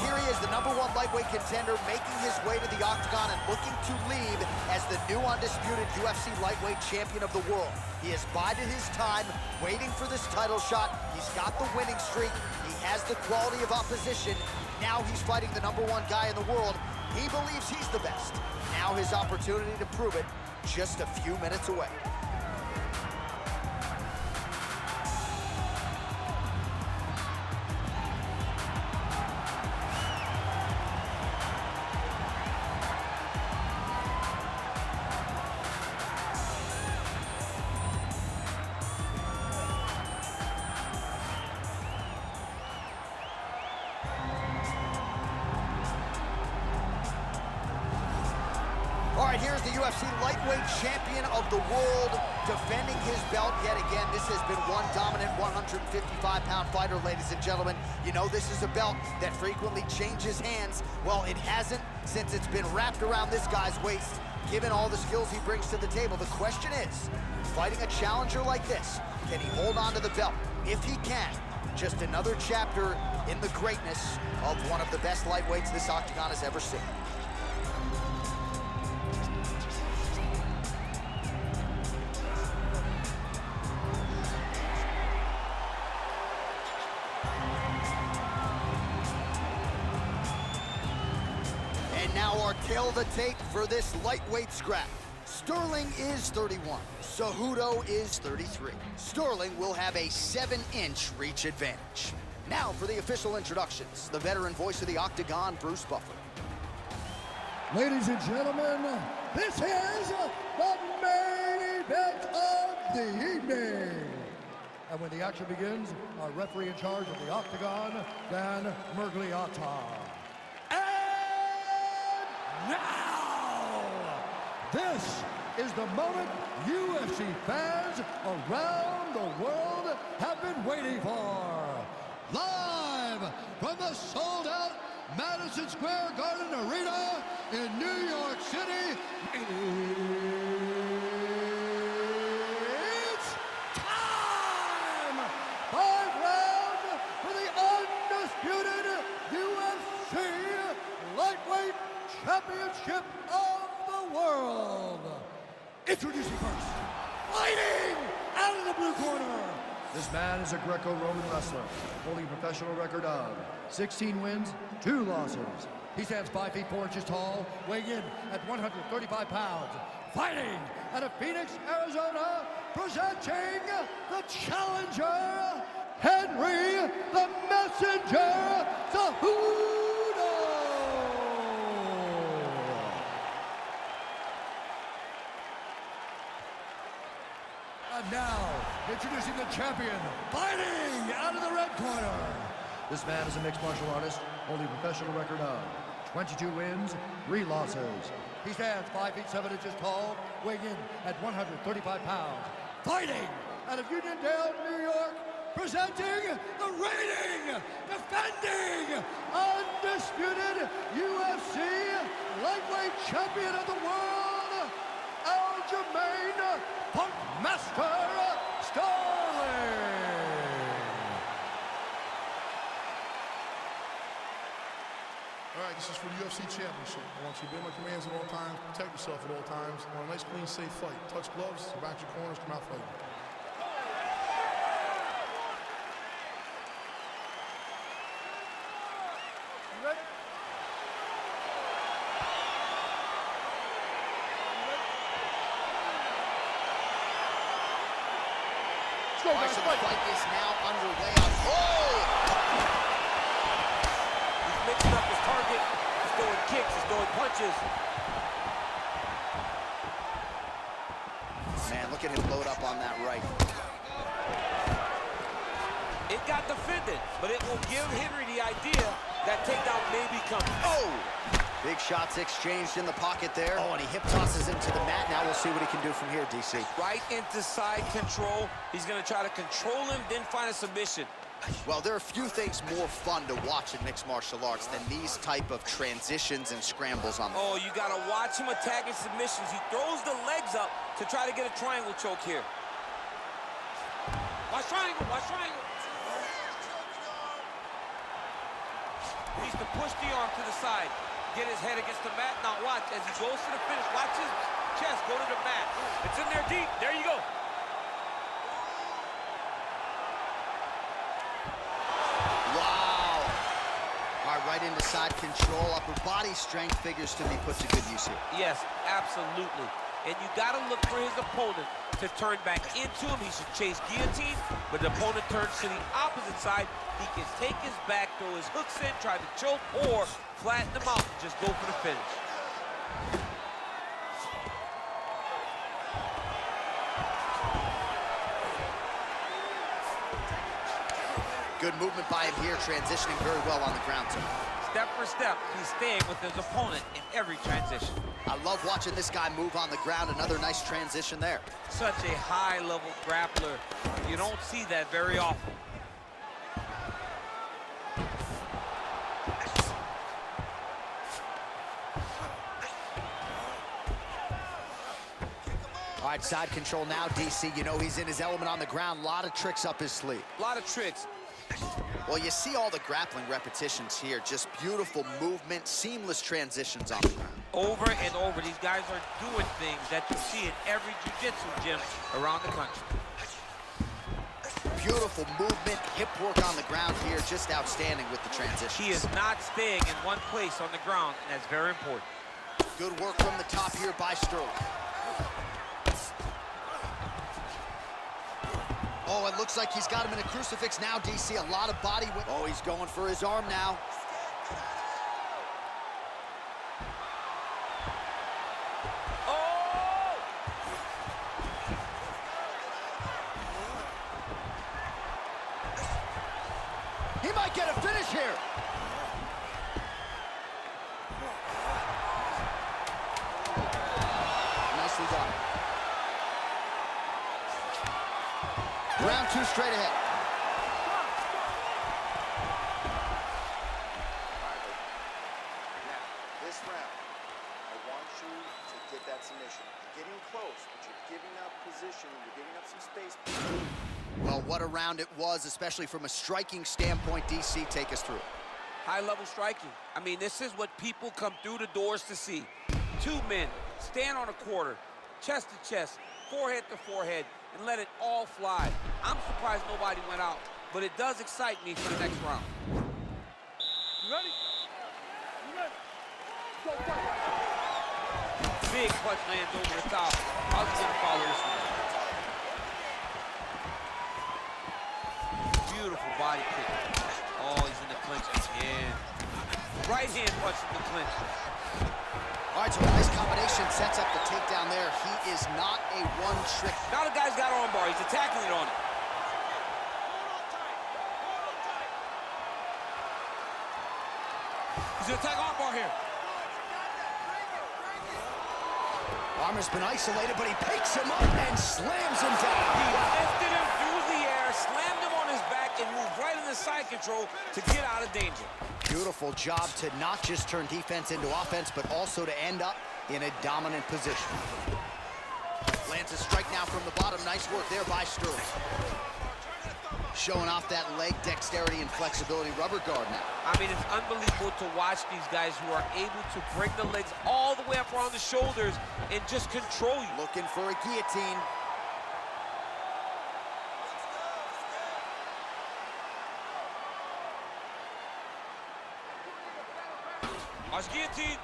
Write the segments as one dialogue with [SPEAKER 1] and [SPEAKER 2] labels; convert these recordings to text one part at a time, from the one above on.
[SPEAKER 1] right, here he is, the #1 lightweight contender, making his way to the octagon and looking to leave as the new undisputed UFC lightweight champion of the world. He has bided his time, waiting for this title shot. He's got the winning streak. He has the quality of opposition. Now he's fighting the #1 guy in the world. He believes he's the best. Now his opportunity to prove it, just a few minutes away. All right, here's the UFC lightweight champion of the world, defending his belt yet again. This has been one dominant 155-pound fighter, ladies and gentlemen. You know this is a belt that frequently changes hands. Well, it hasn't since it's been wrapped around this guy's waist. Given all the skills he brings to the table, the question is, fighting a challenger like this, can he hold on to the belt? If he can, just another chapter in the greatness of one of the best lightweights this octagon has ever seen. And now our tail of the tape for this lightweight scrap. Sterling is 31. Cejudo is 33. Sterling will have a 7-inch reach advantage. Now for the official introductions, the veteran voice of the octagon, Bruce Buffer.
[SPEAKER 2] Ladies and gentlemen, this is the main event of the evening. And when the action begins, our referee in charge of the octagon, Dan Mergliata. Now, this is the moment UFC fans around the world have been waiting for. Live from the sold-out Madison Square Garden Arena in New York City, it's time! 5 rounds for the undisputed UFC Lightweight Championship of the world. Introducing first, fighting out of the blue corner.
[SPEAKER 3] This man is a Greco-Roman wrestler, holding a professional record of 16 wins, 2 losses.
[SPEAKER 2] He stands 5 feet 4 inches tall, weighing in at 135 pounds. Fighting out of Phoenix, Arizona, presenting the challenger, Henry the Messenger Cejudo. And now, introducing the champion, fighting out of the red corner.
[SPEAKER 3] This man is a mixed martial artist, holding a professional record of 22 wins, 3 losses.
[SPEAKER 2] He stands 5 feet 7 inches tall, weighing in at 135 pounds. Fighting out of Uniondale, New York, presenting the reigning, defending, undisputed UFC lightweight champion of the world, Aljamain Master Starling.
[SPEAKER 4] All right, this is for the UFC Championship. I want you to be my commands at all times, protect yourself at all times. I want a nice, clean, safe fight. Touch gloves, back your corners, come out fighting. You ready?
[SPEAKER 1] All right, so the fight is now underway.
[SPEAKER 5] He's mixing up his target. He's throwing kicks. He's throwing punches.
[SPEAKER 1] Man, look at him load up on that right.
[SPEAKER 5] It got defended, but it will give Henry the idea that takedown may be coming.
[SPEAKER 1] Oh! Big shots exchanged in the pocket there. Oh, and he hip tosses him to the mat. Now we'll see what he can do from here, DC.
[SPEAKER 5] Right into side control. He's going to try to control him, then find a submission.
[SPEAKER 1] Well, there are few things more fun to watch in mixed martial arts than these type of transitions and scrambles on the
[SPEAKER 5] Oh, you got to watch him attacking submissions. He throws the legs up to try to get a triangle choke here. Watch triangle, watch triangle. He needs to push the arm to the side, get his head against the mat. Now watch, as he goes to the finish, watch his chest go to the mat. It's in there deep. There you go.
[SPEAKER 1] Wow. All right, right into side control. Upper body strength figures to be put to good use here.
[SPEAKER 5] Yes, absolutely. And you got to look for his opponent to turn back into him. He should chase guillotine, but the opponent turns to the opposite side. He can take his back, throw his hooks in, try to choke, or flatten him out and just go for the finish.
[SPEAKER 1] Good movement by him here, transitioning very well on the ground too.
[SPEAKER 5] Step for step, he's staying with his opponent in every transition.
[SPEAKER 1] I love watching this guy move on the ground. Another nice transition there.
[SPEAKER 5] Such a high-level grappler. You don't see that very often.
[SPEAKER 1] All right, side control now, DC. You know he's in his element on the ground. A lot of tricks up his sleeve.
[SPEAKER 5] A lot of tricks.
[SPEAKER 1] Well, you see all the grappling repetitions here. Just beautiful movement, seamless transitions on the ground.
[SPEAKER 5] Over and over, these guys are doing things that you see in every jiu-jitsu gym around the country.
[SPEAKER 1] Beautiful movement, hip work on the ground here. Just outstanding with the transition.
[SPEAKER 5] He is not staying in one place on the ground, and that's very important.
[SPEAKER 1] Good work from the top here by Sterling. Oh, it looks like he's got him in a crucifix now, DC. A lot of body weight. Oh, he's going for his arm now.
[SPEAKER 5] Oh!
[SPEAKER 1] He might get a finish here. Nicely done. Round two straight ahead.
[SPEAKER 6] Now, this round, I want you to get that submission. You're getting close, but you're giving up position, you're giving up some space.
[SPEAKER 1] Well, what a round it was, especially from a striking standpoint. DC, take us through it.
[SPEAKER 5] High-level striking. I mean, this is what people come through the doors to see. Two men stand on a quarter, chest to chest, forehead to forehead, and let it all fly. I'm surprised nobody went out, but it does excite me for the next round.
[SPEAKER 7] You ready? You ready? Go fight.
[SPEAKER 5] Big punch lands over the top. How's he gonna follow this one? Beautiful body kick. Oh, he's in the clinch again. Right hand punch in the clinch.
[SPEAKER 1] All right, so a nice combination sets up the takedown there. He is not a one-trick.
[SPEAKER 5] Now the guy's got armbar. He's attacking it on it. He's gonna attack armbar here.
[SPEAKER 1] Armor's been isolated, but he picks him up and slams him
[SPEAKER 5] He
[SPEAKER 1] down.
[SPEAKER 5] lifted him through the air, slammed him on his back, and moved right into side control to get out of danger.
[SPEAKER 1] Beautiful job to not just turn defense into offense, but also to end up in a dominant position. Lands a strike now from the bottom. Nice work there by Sterling. Showing off that leg dexterity and flexibility. Rubber guard now.
[SPEAKER 5] I mean, it's unbelievable to watch these guys who are able to bring the legs all the way up around the shoulders and just control you.
[SPEAKER 1] Looking for a guillotine.
[SPEAKER 5] Watch guillotine.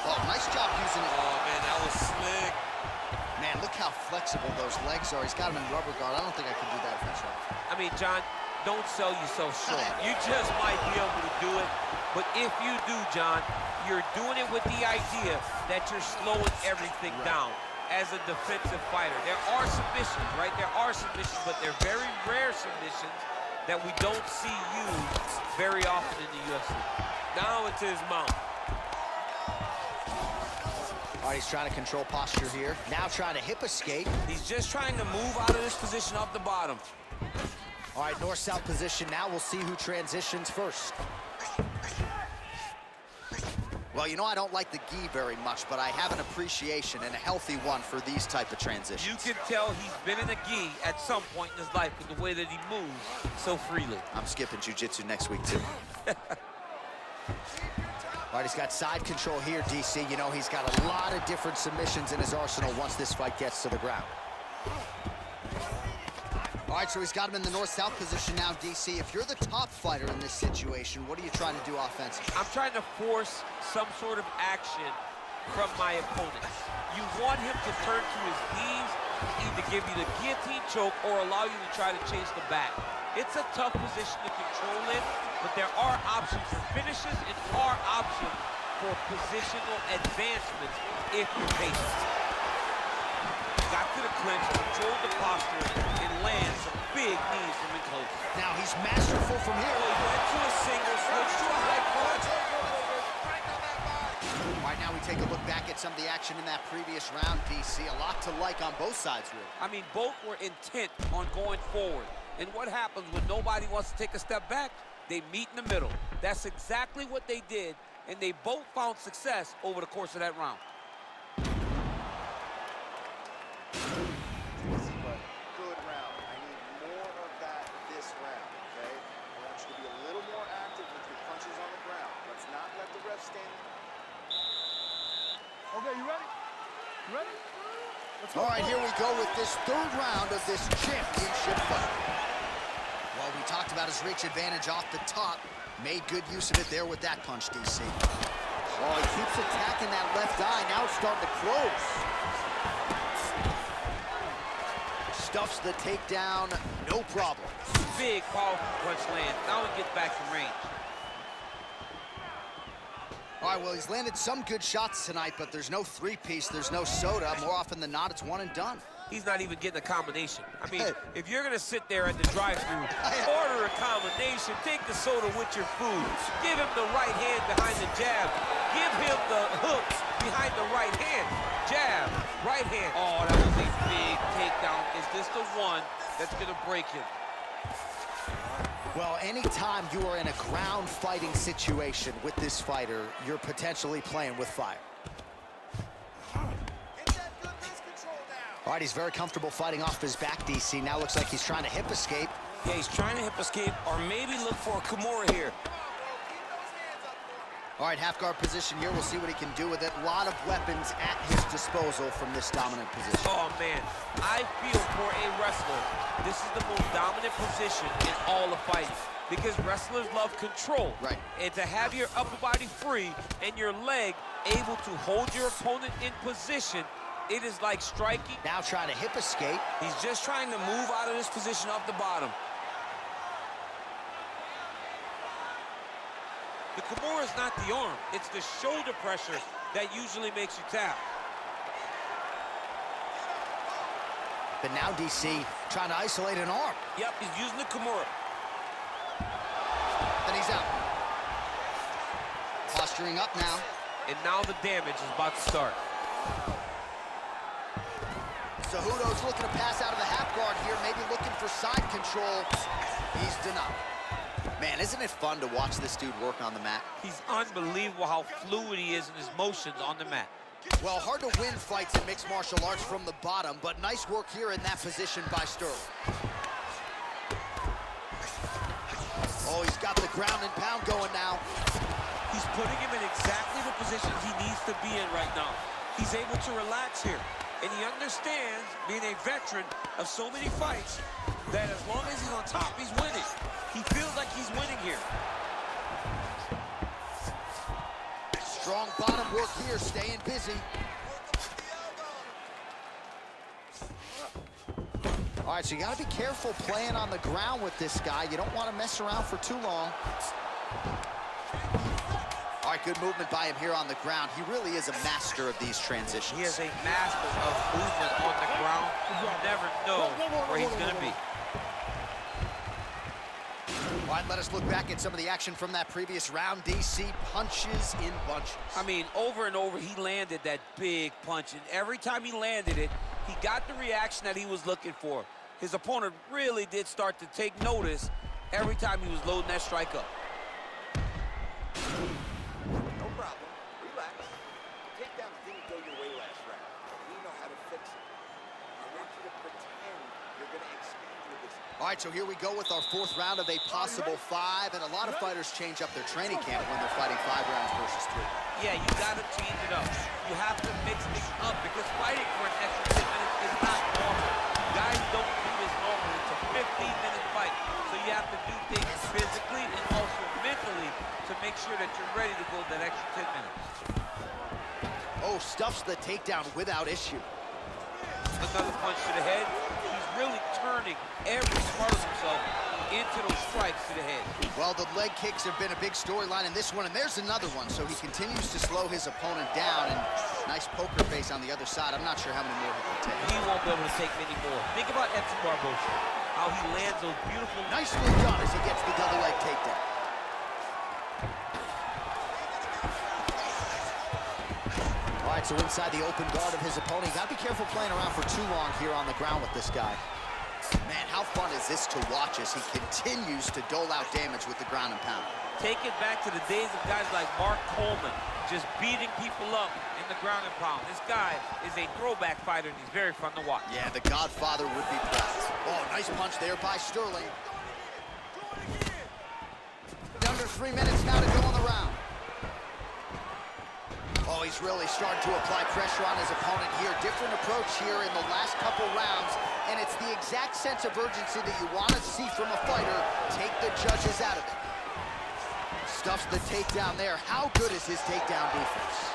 [SPEAKER 1] Oh, nice job using it.
[SPEAKER 5] Oh, man, that was slick.
[SPEAKER 1] Man, look how flexible those legs are. He's got him in rubber guard. I don't think I could do that myself.
[SPEAKER 5] I mean, John, don't sell yourself short. You just might be able to do it. But if you do, John, you're doing it with the idea that you're slowing everything down as a defensive fighter. There are submissions, right? There are submissions, but they're very rare submissions that we don't see used very often in the UFC. Now it's his mount.
[SPEAKER 1] All right, he's trying to control posture here. Now trying to hip escape.
[SPEAKER 5] He's just trying to move out of this position up the bottom.
[SPEAKER 1] All right, north-south position. Now we'll see who transitions first. Well, you know, I don't like the gi very much, but I have an appreciation and a healthy one for these type of transitions.
[SPEAKER 5] You can tell he's been in a gi at some point in his life with the way that he moves so freely.
[SPEAKER 1] I'm skipping jiu-jitsu next week, too. All right, he's got side control here, DC. You know, he's got a lot of different submissions in his arsenal once this fight gets to the ground. All right, so he's got him in the north-south position now, DC. If you're the top fighter in this situation, what are you trying to do offensively?
[SPEAKER 5] I'm trying to force some sort of action from my opponents. You want him to turn to his knees, either give you the guillotine choke or allow you to try to chase the back. It's a tough position to control in, but there are options for finishes and are options for positional advancements if you're patient. Got to the clinch, controlled the posture, and lands some big knees from in close.
[SPEAKER 1] Now he's masterful from here.
[SPEAKER 5] He went to a single, switched to a high crotch.
[SPEAKER 1] All right, now we take a look back at some of the action in that previous round, DC. A lot to like on both sides, really.
[SPEAKER 5] I mean, both were intent on going forward. And what happens when nobody wants to take a step back? They meet in the middle. That's exactly what they did, and they both found success over the course of that round.
[SPEAKER 6] But good round. I need more of that this round, okay? I want you to be a little more active with your punches on the ground. Let's not let the ref stand.
[SPEAKER 7] Okay, you ready? You ready?
[SPEAKER 1] All right, here we go with this third round of this championship fight. Well, we talked about his reach advantage off the top. Made good use of it there with that punch, DC. Oh, he keeps attacking that left eye. Now it's starting to close. Stuffs the takedown, no problem.
[SPEAKER 5] Big, powerful punch land. Now he gets back to range.
[SPEAKER 1] All right, well, he's landed some good shots tonight, but there's no three-piece, there's no soda. More often than not, it's one and done.
[SPEAKER 5] He's not even getting a combination. I mean, if you're gonna sit there at the drive-thru, order a combination, take the soda with your food, give him the right hand behind the jab, give him the hooks behind the right hand, jab, right hand. Oh, that was a big takedown. Is this the one that's gonna break him?
[SPEAKER 1] Well, anytime you are in a ground fighting situation with this fighter, you're potentially playing with fire. All right, he's very comfortable fighting off his back, DC. Now looks like he's trying to hip escape.
[SPEAKER 8] Yeah, he's trying to hip escape or maybe look for a Kimura here.
[SPEAKER 1] All right, half guard position here. We'll see what he can do with it. A lot of weapons at his disposal from this dominant position.
[SPEAKER 5] Oh, man, I feel for a wrestler, this is the most dominant position in all of fighting because wrestlers love control.
[SPEAKER 1] Right.
[SPEAKER 5] And to have your upper body free and your leg able to hold your opponent in position, it is like striking.
[SPEAKER 1] Now trying to hip escape.
[SPEAKER 8] He's just trying to move out of this position off the bottom.
[SPEAKER 5] The Kimura is not the arm. It's the shoulder pressure that usually makes you tap.
[SPEAKER 1] But now DC trying to isolate an arm.
[SPEAKER 8] Yep, he's using the Kimura.
[SPEAKER 1] Then he's out. Posturing up now.
[SPEAKER 5] And now the damage is about to start.
[SPEAKER 1] Cejudo's looking to pass out of the half guard here, maybe looking for side control. He's denied. Man, isn't it fun to watch this dude work on the mat?
[SPEAKER 5] He's unbelievable how fluid he is in his motions on the mat.
[SPEAKER 1] Well, hard to win fights in mixed martial arts from the bottom, but nice work here in that position by Sterling. Oh, he's got the ground and pound going now.
[SPEAKER 5] He's putting him in exactly the positions he needs to be in right now. He's able to relax here. And he understands, being a veteran of so many fights, that as long as he's on top, he's winning. He feels like he's winning here.
[SPEAKER 1] Strong bottom work here, staying busy. All right, so you gotta be careful playing on the ground with this guy. You don't want to mess around for too long. All right, good movement by him here on the ground. He really is a master of these transitions.
[SPEAKER 5] He is a master of movement on the ground. You never know where he's gonna be.
[SPEAKER 1] All right, let us look back at some of the action from that previous round. DC punches in bunches.
[SPEAKER 5] I mean, over and over, he landed that big punch, and every time he landed it, he got the reaction that he was looking for. His opponent really did start to take notice every time he was loading that strike up.
[SPEAKER 6] No problem.
[SPEAKER 1] All right, so here we go with our fourth round of a possible 5, and a lot of fighters change up their training camp when they're fighting 5 rounds versus 3.
[SPEAKER 5] Yeah, you gotta change it up. You have to mix things up because fighting for an extra 10 minutes is not normal. Guys don't do this normally. It's a 15-minute fight, so you have to do things physically and also mentally to make sure that you're ready to go that extra 10 minutes.
[SPEAKER 1] Oh, stuffs the takedown without issue.
[SPEAKER 5] Another punch to the head. He's really turning every part of himself into those strikes to the head.
[SPEAKER 1] Well, the leg kicks have been a big storyline in this one, and there's another one. So he continues to slow his opponent down, and nice poker face on the other side. I'm not sure how many more he can take.
[SPEAKER 5] He won't be able to take many more. Think about Edson Barbosa, how he lands those beautiful...
[SPEAKER 1] Nicely done as he gets the double leg takedown. All right, so inside the open guard of his opponent, you gotta be careful playing around for too long here on the ground with this guy. Man, how fun is this to watch as he continues to dole out damage with the ground and pound.
[SPEAKER 5] Take it back to the days of guys like Mark Coleman, just beating people up in the ground and pound. This guy is a throwback fighter, and he's very fun to watch.
[SPEAKER 1] Yeah, the Godfather would be proud. Oh, nice punch there by Sterling. Under 3 minutes now to go on the round. Oh, he's really starting to apply pressure on his opponent here. Different approach here in the last couple rounds, and it's the exact sense of urgency that you want to see from a fighter. Take the judges out of it. Stuffs the takedown there. How good is his takedown defense?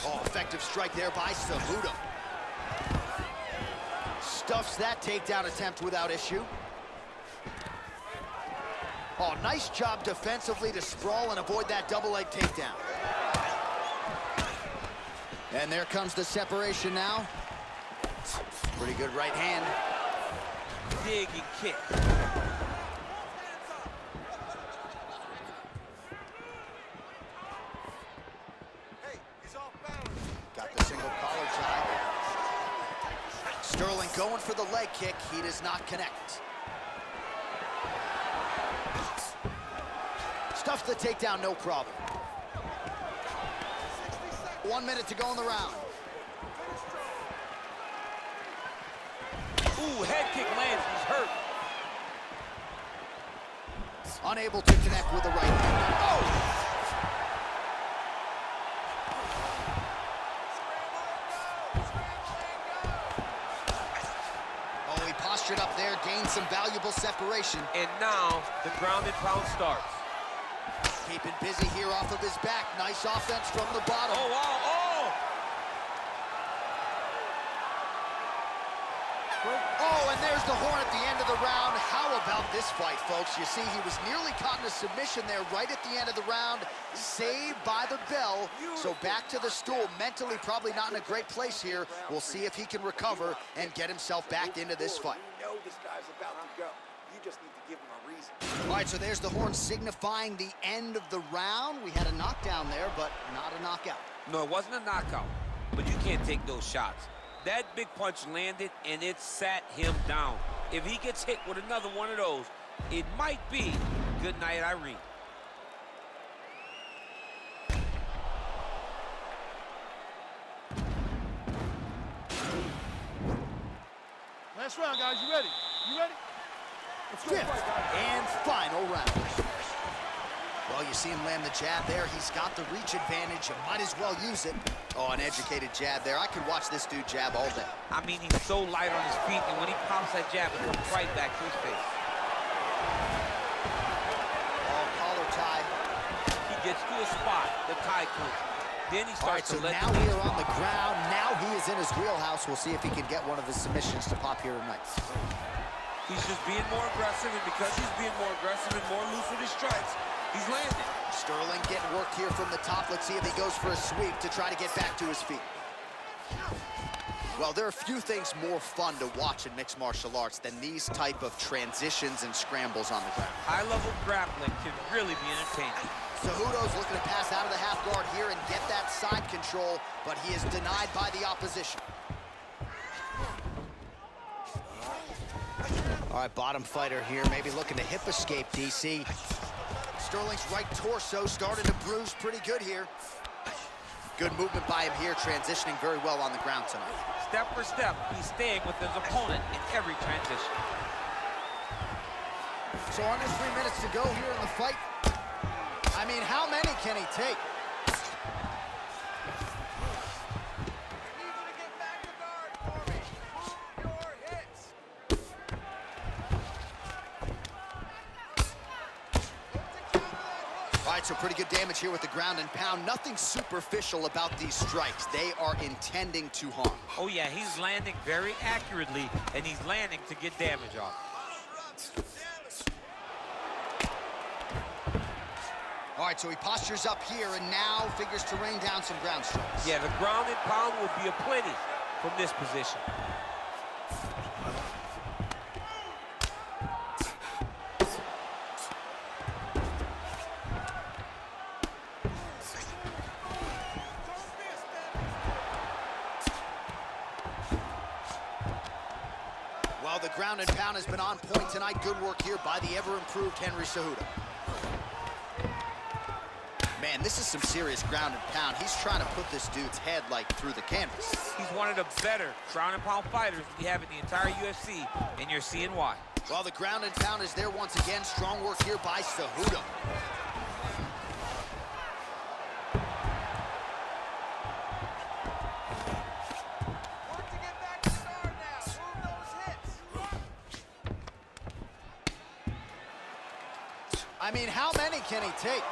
[SPEAKER 1] Oh, effective strike there by Cejudo. Stuffs that takedown attempt without issue. Oh, nice job defensively to sprawl and avoid that double leg takedown. And there comes the separation now. Pretty good right hand.
[SPEAKER 5] Dig and kick.
[SPEAKER 1] Got the single collar tie. Sterling going for the leg kick. He does not connect. Stuffs the takedown, no problem. 1 minute to go in the round.
[SPEAKER 5] Ooh, head kick lands, he's hurt.
[SPEAKER 1] Unable to connect with the right hand. Oh! Oh, he postured up there, gained some valuable separation.
[SPEAKER 5] And now the ground and pound starts.
[SPEAKER 1] Keeping busy here off of his back. Nice offense from the bottom.
[SPEAKER 5] Oh, wow, oh!
[SPEAKER 1] Oh, and there's the horn at the end of the round. How about this fight, folks? You see, he was nearly caught in a submission there right at the end of the round. Saved by the bell. So back to the stool. Mentally probably not in a great place here. We'll see if he can recover and get himself back into this fight.
[SPEAKER 6] You know this guy's about to go. You just need to give him a reason.
[SPEAKER 1] All right, so there's the horn signifying the end of the round. We had a knockdown there, but not a knockout.
[SPEAKER 5] No, it wasn't a knockout, but you can't take those shots. That big punch landed, and it sat him down. If he gets hit with another one of those, it might be good night, Irene.
[SPEAKER 7] Last round, guys. You ready? You ready? Let's go.
[SPEAKER 1] Fifth and final round. Well, you see him land the jab there. He's got the reach advantage. You might as well use it. Oh, an educated jab there. I could watch this dude jab all day.
[SPEAKER 5] I mean, he's so light on his feet, and when he pops that jab, it comes right back to his face.
[SPEAKER 1] Oh, collar tie.
[SPEAKER 5] He gets to a spot, the tie clinch. Then he starts
[SPEAKER 1] to let. Now we are on the ground. Now he is in his wheelhouse. We'll see if he can get one of his submissions to pop here tonight.
[SPEAKER 5] He's just being more aggressive, and because he's being more aggressive and more loose with his strikes, he's landing.
[SPEAKER 1] Sterling getting worked here from the top. Let's see if he goes for a sweep to try to get back to his feet. Well, there are few things more fun to watch in mixed martial arts than these type of transitions and scrambles on the ground.
[SPEAKER 5] High-level grappling can really be entertaining.
[SPEAKER 1] Cejudo's looking to pass out of the half guard here and get that side control, but he is denied by the opposition. All right, bottom fighter here, maybe looking to hip escape, DC. Sterling's right torso started to bruise pretty good here. Good movement by him here, transitioning very well on the ground tonight.
[SPEAKER 5] Step for step, he's staying with his opponent in every transition.
[SPEAKER 1] So under 3 minutes to go here in the fight. I mean, how many can he take? All right, so pretty good damage here with the ground and pound. Nothing superficial about these strikes. They are intending to harm.
[SPEAKER 5] Oh yeah, he's landing very accurately, and he's landing to get damage off.
[SPEAKER 1] All right, so he postures up here and now figures to rain down some ground strikes.
[SPEAKER 5] Yeah, the ground and pound will be aplenty from this position.
[SPEAKER 1] Well, the ground and pound has been on point tonight. Good work here by the ever-improved Henry Cejudo. Man, this is some serious ground and pound. He's trying to put this dude's head, like, through the canvas.
[SPEAKER 5] He's one of the better ground and pound fighters we have in the entire UFC, and you're seeing why.
[SPEAKER 1] Well, the ground and pound is there once again. Strong work here by Cejudo. I mean, how many can he take?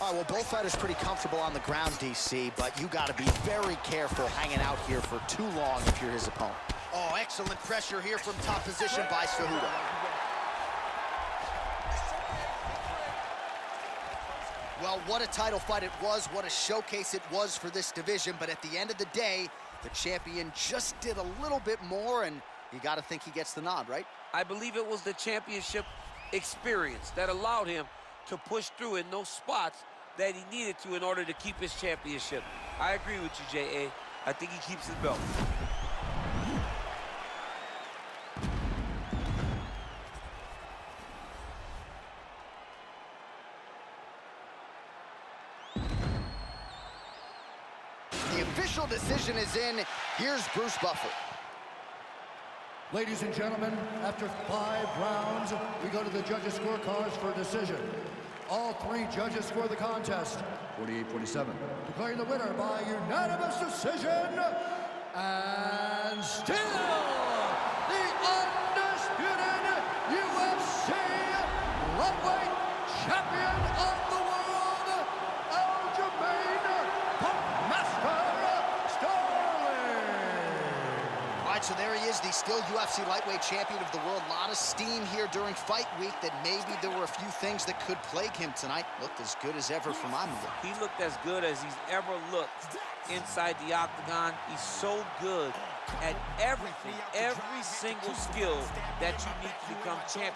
[SPEAKER 1] All right, well, both fighters pretty comfortable on the ground, DC, but you got to be very careful hanging out here for too long if you're his opponent. Oh, excellent pressure here from top position by Cejudo. Well, what a title fight it was, what a showcase it was for this division, but at the end of the day, the champion just did a little bit more, and you got to think he gets the nod, right?
[SPEAKER 5] I believe it was the championship experience that allowed him to push through in those spots that he needed to in order to keep his championship. I agree with you, J.A. I think he keeps his belt.
[SPEAKER 1] The official decision is in. Here's Bruce Buffer.
[SPEAKER 2] Ladies and gentlemen, after 5 rounds, we go to the judges' scorecards for a decision. All 3 judges score the contest 48-47. Declaring the winner by unanimous decision, and still the undisputed UFC lightweight champion of the world, Aljamain,
[SPEAKER 1] So there he is, the still UFC lightweight champion of the world. A lot of steam here during fight week that maybe there were a few things that could plague him tonight. Looked as good as ever from my movie.
[SPEAKER 5] He looked as good as he's ever looked inside the octagon. He's so good at everything, every single skill that you need to become champion.